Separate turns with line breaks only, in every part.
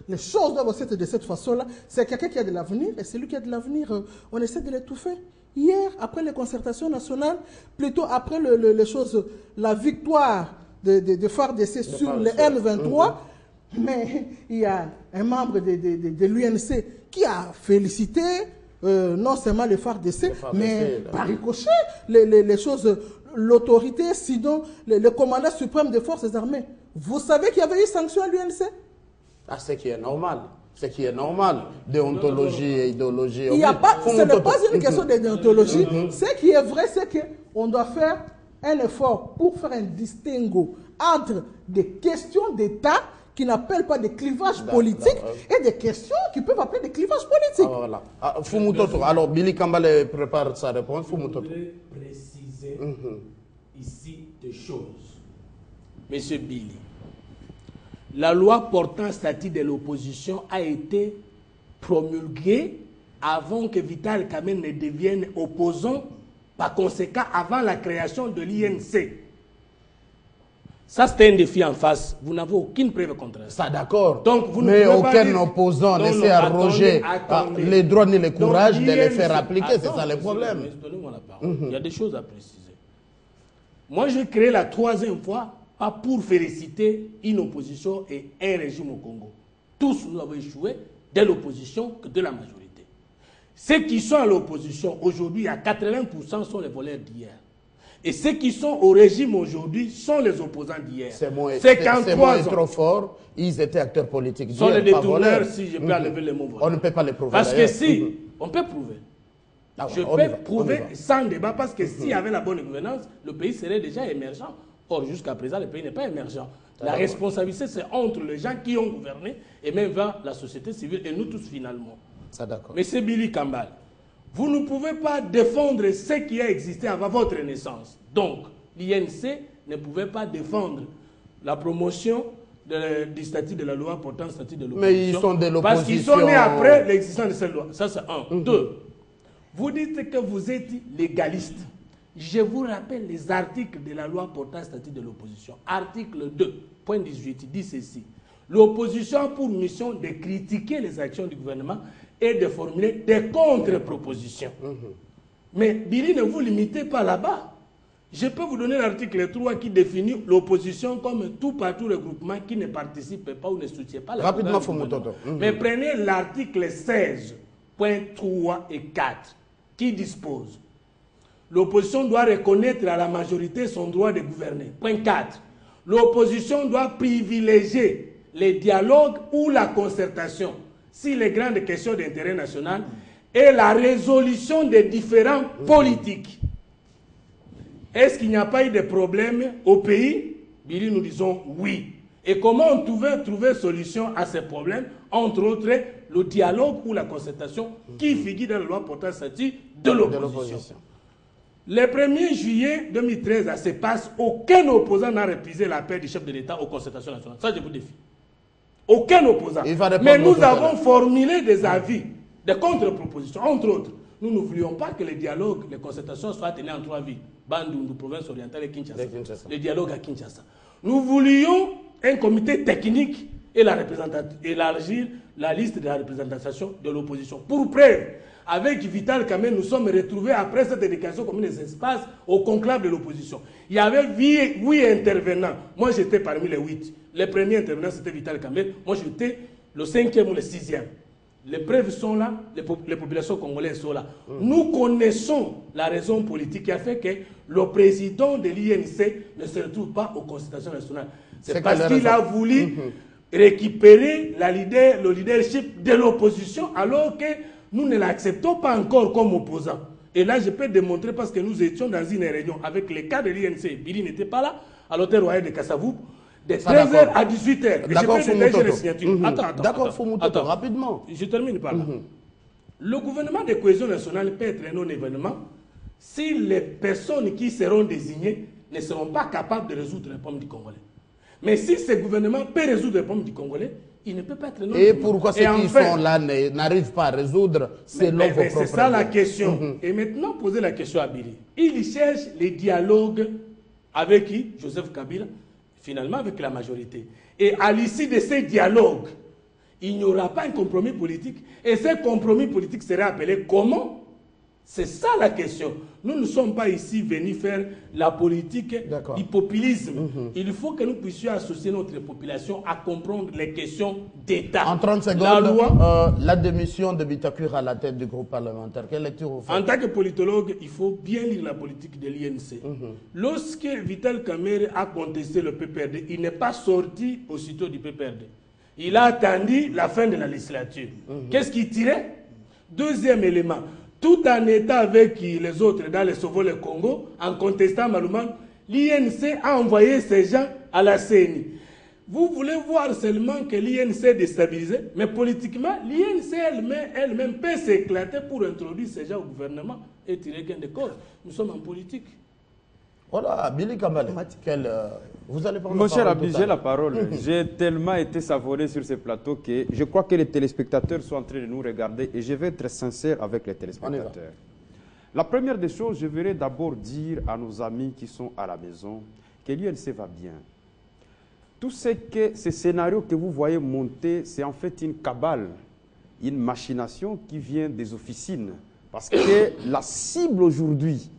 Les choses doivent être de cette façon-là. C'est quelqu'un qui a de l'avenir, et celui qui a de l'avenir, on essaie de l'étouffer. Hier, après les concertations nationales, plutôt après les choses, la victoire de FARDC sur le M23, mais il y a un membre de l'UNC qui a félicité non seulement le FARDC, mais par ricochet, les choses, l'autorité, sinon le commandant suprême des forces armées. Vous savez qu'il y avait eu sanction à l'UNC?
Ah, ce qui est normal. Ce qui est normal. Déontologie et idéologie.
Il n'y a pas, ce n'est pas une question de déontologie. Ce qui est vrai, c'est qu'on doit faire un effort pour faire un distinguo entre des questions d'État qui n'appellent pas des clivages politiques et des questions qui peuvent appeler des clivages politiques.
Voilà. Fumutoto. Alors, Billy Kambale prépare sa réponse. Fumutoto.
Je voudrais préciser ici des choses. Monsieur Billy, la loi portant statut de l'opposition a été promulguée avant que Vital Kamerhe ne devienne opposant, par conséquent avant la création de l'INC. Ça, c'était un défi en face. Vous n'avez aucune preuve contre ça.
Ça, d'accord.
Donc, vous
mais
ne pouvez
aucun
pas dire...
opposant ne s'est arrogé les droits ni le courage de les faire appliquer. C'est ça le problème.
Donnez-moi la parole. Il y a des choses à préciser. Moi, j'ai créé la troisième fois, pas pour féliciter une opposition et un régime au Congo. Tous, nous avons échoué de l'opposition que de la majorité. Ceux qui sont à l'opposition aujourd'hui, à 80% sont les voleurs d'hier. Et ceux qui sont au régime aujourd'hui sont les opposants d'hier.
C'est trop fort. Ils étaient acteurs politiques.
Sont les détourneurs, si je peux enlever les mots voleurs.
On ne peut pas les prouver.
Parce que si, on peut prouver. Je peux prouver sans débat, parce que s'il y avait la bonne gouvernance, le pays serait déjà émergent. Or, jusqu'à présent, le pays n'est pas émergent. La responsabilité, c'est entre les gens qui ont gouverné et même vers la société civile et nous tous finalement.
Ça, d'accord.
Monsieur Billy Kambale, vous ne pouvez pas défendre ce qui a existé avant votre naissance. Donc, l'INC ne pouvait pas défendre la promotion du statut de la loi portant statut de l'opposition.
Mais ils sont de l'opposition.
Parce qu'ils sont nés après l'existence de cette loi. Ça, c'est un. Deux, vous dites que vous êtes légaliste. Je vous rappelle les articles de la loi portant statut de l'opposition. Article 2, point 18, dit ceci. L'opposition a pour mission de critiquer les actions du gouvernement et de formuler des contre-propositions. Mais Billy, ne vous limitez pas là-bas. Je peux vous donner l'article 3 qui définit l'opposition comme tout parti ou regroupement qui ne participe pas ou ne soutient pas la
rapidement, faut monter.
Mais prenez l'article 16, point 3 et 4, qui dispose: l'opposition doit reconnaître à la majorité son droit de gouverner. Point 4. L'opposition doit privilégier les dialogues ou la concertation sur les grandes questions d'intérêt national et la résolution des différends politiques. Est-ce qu'il n'y a pas eu de problème au pays? Billy, nous disons oui. Et comment on pouvait trouver solution à ces problèmes? Entre autres, le dialogue ou la concertation qui figure dans la loi portant statut de l'opposition. Le 1er juillet 2013, à ce passe, aucun opposant n'a refusé l'appel du chef de l'État aux concertations nationales. Ça, je vous défie. Aucun opposant. Mais nous avons formulé des avis, des contre-propositions. Entre autres, nous ne voulions pas que les dialogues, les concertations soient tenues en 3 villes. Bandundu, province orientale et Kinshasa. Le dialogue à Kinshasa. Nous voulions un comité technique et élargir la liste de la représentation de l'opposition. Pour preuve, avec Vital Kamerhe, nous sommes retrouvés après cette éducation comme des espaces au conclave de l'opposition. Il y avait 8 intervenants. Moi, j'étais parmi les 8. Le premier intervenant, c'était Vital Kamerhe. Moi, j'étais le 5e ou le 6e. Les preuves sont là, les populations congolaises sont là. Nous connaissons la raison politique qui a fait que le président de l'INC ne se retrouve pas aux consultations nationales. C'est parce qu'il a voulu récupérer le leadership de l'opposition alors que nous ne l'acceptons pas encore comme opposant. Et là, je peux démontrer parce que nous étions dans une réunion avec les cas de l'INC. Billy n'était pas là, à l'hôtel royal de Kassavou, de 13h à 18h.
D'accord,
D'accord,
Fumutoto, rapidement.
Je termine par là. Le gouvernement de cohésion nationale peut être un non-événement si les personnes qui seront désignées ne seront pas capables de résoudre les problèmes du Congolais. Mais si ce gouvernement peut résoudre les problèmes du Congolais, il ne peut pas être non-événement.
Et pourquoi ceux qui sont là n'arrivent pas à résoudre selon vos propres...
C'est ça la question. Et maintenant, posez la question à Billy. Il cherche les dialogues avec qui? Joseph Kabila, finalement avec la majorité. Et à l'issue de ces dialogues, il n'y aura pas un compromis politique. Et ce compromis politique sera appelé comment? C'est ça la question. Nous ne sommes pas ici venus faire la politique du populisme. Il faut que nous puissions associer notre population à comprendre les questions d'État.
En 30 secondes, la démission de Bitakura à la tête du groupe parlementaire, quelle lecture vous faites?
En tant que politologue, il faut bien lire la politique de l'INC. Lorsque Vital Kamerhe a contesté le PPRD, il n'est pas sorti aussitôt du PPRD. Il a attendu la fin de la législature. Qu'est-ce qu'il tirait? Deuxième élément. Tout en étant avec les autres dans le Sauvo le Congo, en contestant Malouman, l'INC a envoyé ces gens à la CENI. Vous voulez voir seulement que l'INC est déstabilisé, mais politiquement, l'INC elle-même peut s'éclater pour introduire ces gens au gouvernement et tirer gain de cause. Nous sommes en politique.
Voilà, Billy Kambale, vous allez prendre
Mon
la
cher
parole.
Abdi, j'ai la parole. J'ai tellement été savouré sur ce plateau que je crois que les téléspectateurs sont en train de nous regarder et je vais être sincère avec les téléspectateurs. La première des choses, je voudrais d'abord dire à nos amis qui sont à la maison que l'UNC va bien. Tout ce scénario que vous voyez monter, c'est en fait une cabale, une machination qui vient des officines. Parce que la cible aujourd'hui,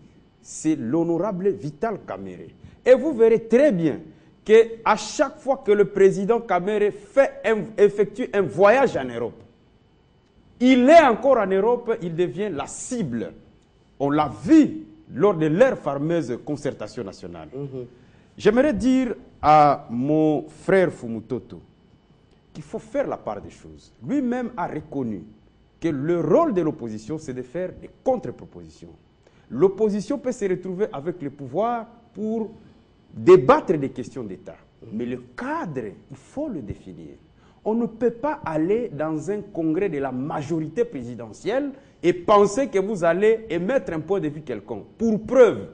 c'est l'honorable Vital Kamerhe. Et vous verrez très bien qu'à chaque fois que le président Kamerhe effectue un voyage en Europe, il est encore en Europe, il devient la cible. On l'a vu lors de leur fameuse concertation nationale. J'aimerais dire à mon frère Fumutoto qu'il faut faire la part des choses. Lui-même a reconnu que le rôle de l'opposition, c'est de faire des contre-propositions. L'opposition peut se retrouver avec le pouvoir pour débattre des questions d'État. Mais le cadre, il faut le définir. On ne peut pas aller dans un congrès de la majorité présidentielle et penser que vous allez émettre un point de vue quelconque. Pour preuve,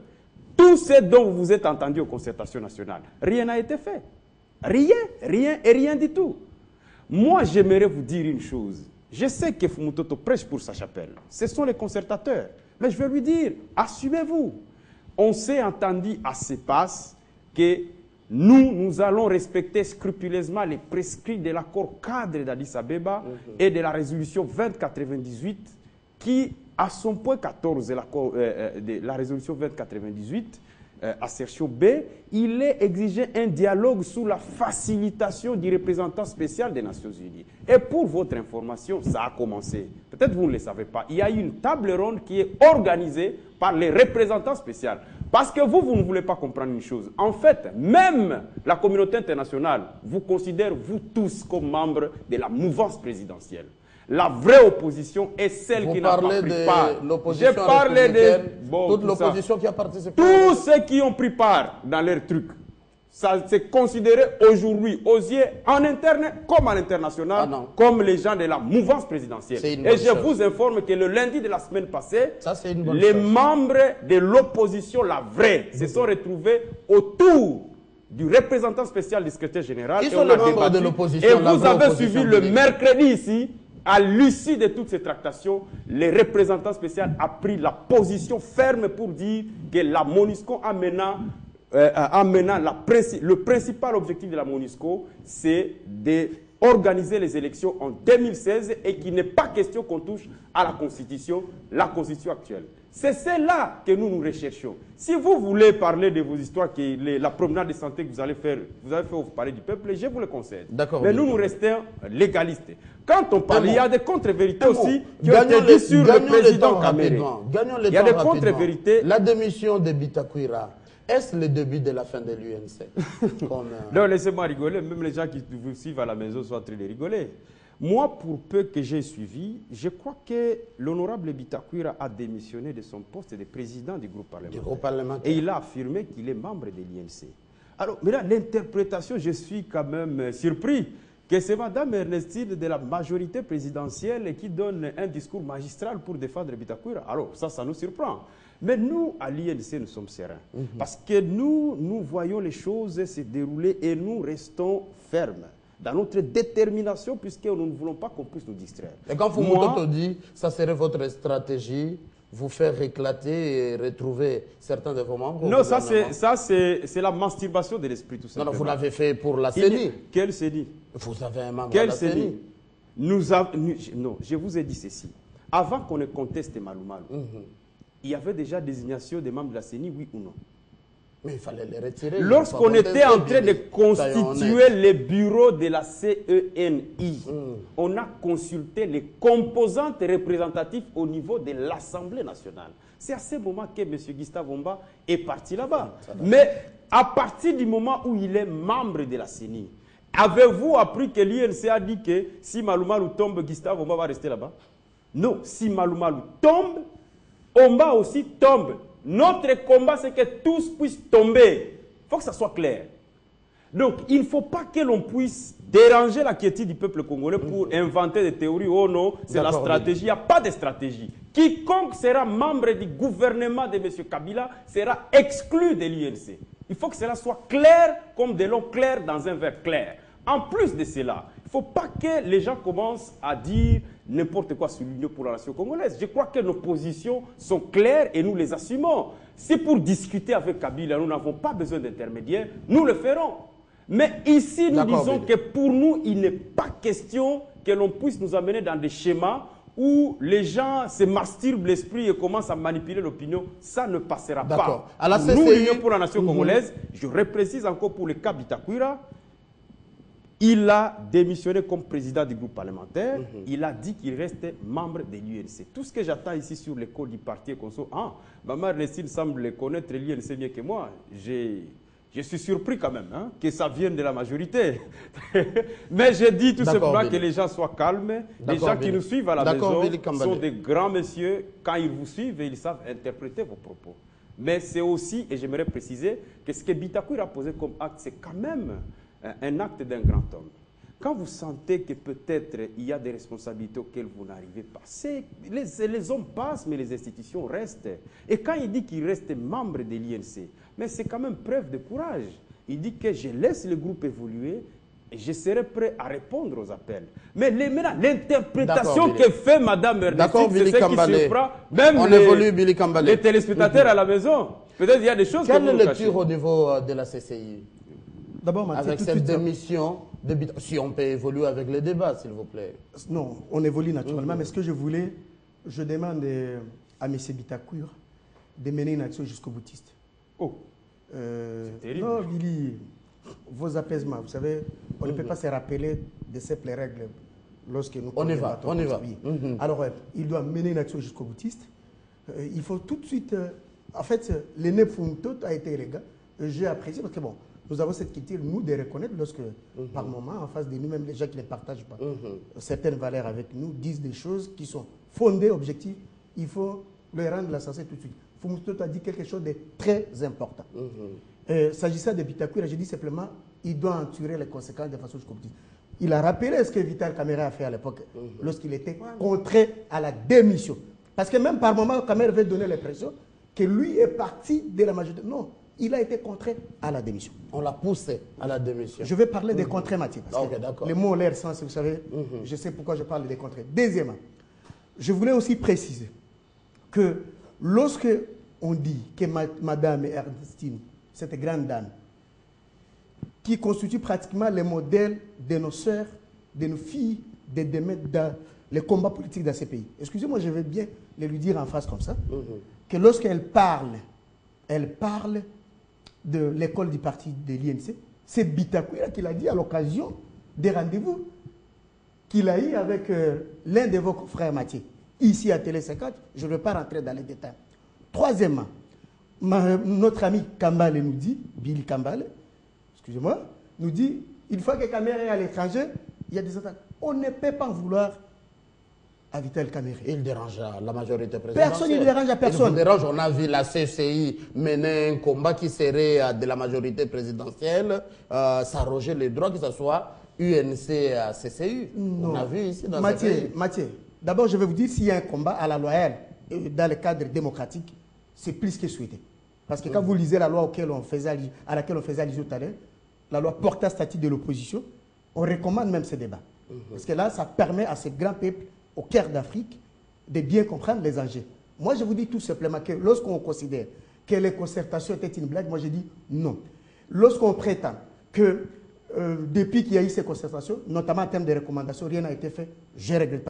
tout ce dont vous êtes entendu aux concertations nationales, rien n'a été fait. Rien du tout. Moi, j'aimerais vous dire une chose. Je sais que Fumutoto prêche pour sa chapelle. Ce sont les concertateurs. Mais je vais lui dire, assumez-vous. On s'est entendu à CEPAS que nous allons respecter scrupuleusement les prescrits de l'accord cadre d'Addis Abeba et de la résolution 2098 qui, à son point 14 de la résolution 2098, assertion B, il est exigé un dialogue sous la facilitation du représentant spécial des Nations Unies. Et pour votre information, ça a commencé. Peut-être vous ne le savez pas. Il y a une table ronde qui est organisée par les représentants spéciaux. Parce que vous ne voulez pas comprendre une chose. En fait, même la communauté internationale vous considère, vous tous, comme membres de la mouvance présidentielle. La vraie opposition est celle qui n'a pas pris part.
J'ai parlé de toute l'opposition qui a participé.
Tous ceux qui ont pris part dans leurs trucs, ça c'est considéré aujourd'hui aux yeux en interne comme en international, comme les gens de la mouvance présidentielle. Et je vous informe que le lundi de la semaine passée, les membres de l'opposition, la vraie, se sont retrouvés autour du représentant spécial du secrétaire général.
Qui sont les membres de l'opposition?
Et vous avez suivi le mercredi ici. À l'issue de toutes ces tractations, les représentants spéciaux ont pris la position ferme pour dire que la MONUSCO le principal objectif de la MONUSCO, c'est d'organiser les élections en 2016 et qu'il n'est pas question qu'on touche à la Constitution actuelle. C'est celle-là que nous recherchons. Si vous voulez parler de vos histoires, la promenade de santé que vous avez fait vous parler du peuple, je vous le concède. Mais nous restons légalistes. Quand on parle, il y a des contre-vérités aussi qui ont été dites sur le président Kamerhe. Il y a des contre-vérités.
La démission de Bitakura, est-ce le début de la fin de l'UNC?
Non, laissez-moi rigoler. Même les gens qui vous suivent à la maison sont en train de rigoler. Moi, pour peu que j'ai suivi, je crois que l'honorable Bitakura a démissionné de son poste de président du groupe parlementaire. Et il a affirmé qu'il est membre de l'INC. Alors, mais là, l'interprétation, je suis quand même surpris que c'est Mme Ernestine de la majorité présidentielle qui donne un discours magistral pour défendre Bitakura. Alors, ça nous surprend. Mais nous, à l'INC, nous sommes sereins. Parce que nous voyons les choses se dérouler et nous restons fermes dans notre détermination, puisque nous ne voulons pas qu'on puisse nous distraire.
Et quand Fumutoto dit, ça serait votre stratégie, vous faire éclater et retrouver certains de vos membres?
Non, ça c'est la masturbation de l'esprit, tout simplement.
Non, vous l'avez fait pour la CENI.
Quelle CENI?
Vous avez un membre de la CENI.
non, je vous ai dit ceci. Avant qu'on ne conteste Malou Malou, il y avait déjà désignation des membres de la CENI, oui ou non?
Mais il fallait les retirer.
Lorsqu'on était en train de constituer les bureaux de la CENI, on a consulté les composantes représentatives au niveau de l'Assemblée nationale. C'est à ce moment que M. Gustave Omba est parti là-bas. Mais à partir du moment où il est membre de la CENI, avez-vous appris que l'INC a dit que si Malou Malou tombe, Gustave Omba va rester là-bas? Non, si Malou Malou tombe, Omba aussi tombe. Notre combat, c'est que tous puissent tomber. Il faut que ça soit clair. Donc, il ne faut pas que l'on puisse déranger la quiétude du peuple congolais pour inventer des théories. Oh non, c'est la stratégie. Il n'y a pas de stratégie. Quiconque sera membre du gouvernement de M. Kabila sera exclu de l'INC. Il faut que cela soit clair comme de l'eau claire dans un verre clair. En plus de cela, il ne faut pas que les gens commencent à dire n'importe quoi sur l'Union pour la nation congolaise. Je crois que nos positions sont claires et nous les assumons. Si pour discuter avec Kabila, nous n'avons pas besoin d'intermédiaires, nous le ferons. Mais ici, nous disons que pour nous, il n'est pas question que l'on puisse nous amener dans des schémas où les gens se masturbent l'esprit et commencent à manipuler l'opinion. Ça ne passera pas.
Alors,
nous, l'Union pour la nation congolaise, je reprécise encore pour le cas Bitakwira, il a démissionné comme président du groupe parlementaire. Il a dit qu'il restait membre de l'UNC. Tout ce que j'attends ici sur l'école du parti est qu'on soit... Ah, Maman Restine semble connaître l'UNC mieux que moi. Je suis surpris quand même que ça vienne de la majorité. Mais je dis tout simplement que les gens soient calmes. Les gens qui nous suivent à la maison sont des grands messieurs. Quand ils vous suivent, ils savent interpréter vos propos. Mais c'est aussi, et j'aimerais préciser, que ce que Bitakwira a posé comme acte, c'est quand même un acte d'un grand homme. Quand vous sentez que peut-être il y a des responsabilités auxquelles vous n'arrivez pas, les hommes passent, mais les institutions restent. Et quand il dit qu'il reste membre de l'INC, mais c'est quand même preuve de courage. Il dit que je laisse le groupe évoluer et je serai prêt à répondre aux appels. Mais l'interprétation que fait Mme Ernestine, c'est ce qui surprend même les téléspectateurs à la maison. Peut-être il y a des choses
que vous lecture au niveau de la CCI?
D'abord,
avec cette démission, si on peut évoluer avec les débats, s'il vous plaît.
Non, on évolue naturellement, mais ce que je voulais, je demande à M. Bitakwira de mener une action jusqu'au boutiste.
Oh, c'est terrible.
Non, Billy, vos apaisements, vous savez, on ne peut pas se rappeler de simples règles lorsque nous...
On y va.
Alors, il doit mener une action jusqu'au boutiste. Il faut tout de suite... en fait, l'aîné Funtot a été élégant. J'ai apprécié parce que, bon, nous avons cette culture, nous, de reconnaître lorsque, par moment, en face de nous, même les gens qui ne partagent pas certaines valeurs avec nous, disent des choses qui sont fondées, objectives. Il faut leur rendre la sensée tout de suite. Fumuto a dit quelque chose de très important. S'agissant de Bitakwira, je dis simplement, il doit en tirer les conséquences de façon jusqu'au bout. Il a rappelé ce que Vital Kamerhe a fait à l'époque, lorsqu'il était contraint à la démission. Parce que même par moment, Kamerhe veut donner l'impression que lui est parti de la majorité. Non. Il a été contraint à la démission.
On l'a poussé à la démission.
Je vais parler des contraintes, Mathieu. Les mots ont l'air sens, vous savez. Je sais pourquoi je parle des contraintes. Deuxièmement, je voulais aussi préciser que lorsque on dit que Madame Ernestine, cette grande dame, qui constitue pratiquement le modèle de nos sœurs, de nos filles, de demain dans les combats politiques dans ces pays. Excusez-moi, je vais bien le lui dire en face comme ça, que lorsqu'elle parle de l'école du parti de l'INC, c'est Bitakwira qui l'a dit à l'occasion des rendez-vous qu'il a eu avec l'un de vos frères Mathieu, ici à Télé 50. Je ne vais pas rentrer dans les détails. Troisièmement, notre ami Kambale nous dit, Billy Kambale, excusez-moi, nous dit, une fois que Kamerhe est à l'étranger, il y a des attaques. On ne peut pas en vouloir à Vital Kamerhe.
Il dérange la majorité présidentielle.
Personne ne dérange à personne.
Il dérange, on a vu la CCI mener un combat qui serait de la majorité présidentielle, s'arroger les droits, que ce soit UNC, CCI.
Non.
On a vu ici dans
Mathieu, d'abord je vais vous dire, s'il y a un combat à la loyale, dans le cadre démocratique, c'est plus que souhaité. Parce que quand vous lisez la loi à laquelle on faisait allusion tout à l'heure, la loi portant statut de l'opposition, on recommande même ce débat. Parce que là, ça permet à ce grand peuple au cœur d'Afrique de bien comprendre les enjeux. Moi, je vous dis tout simplement que lorsqu'on considère que les concertations étaient une blague, moi je dis non. Lorsqu'on prétend que
depuis qu'il y a eu ces concertations, notamment en termes de recommandations, rien n'a été fait. Je regrette.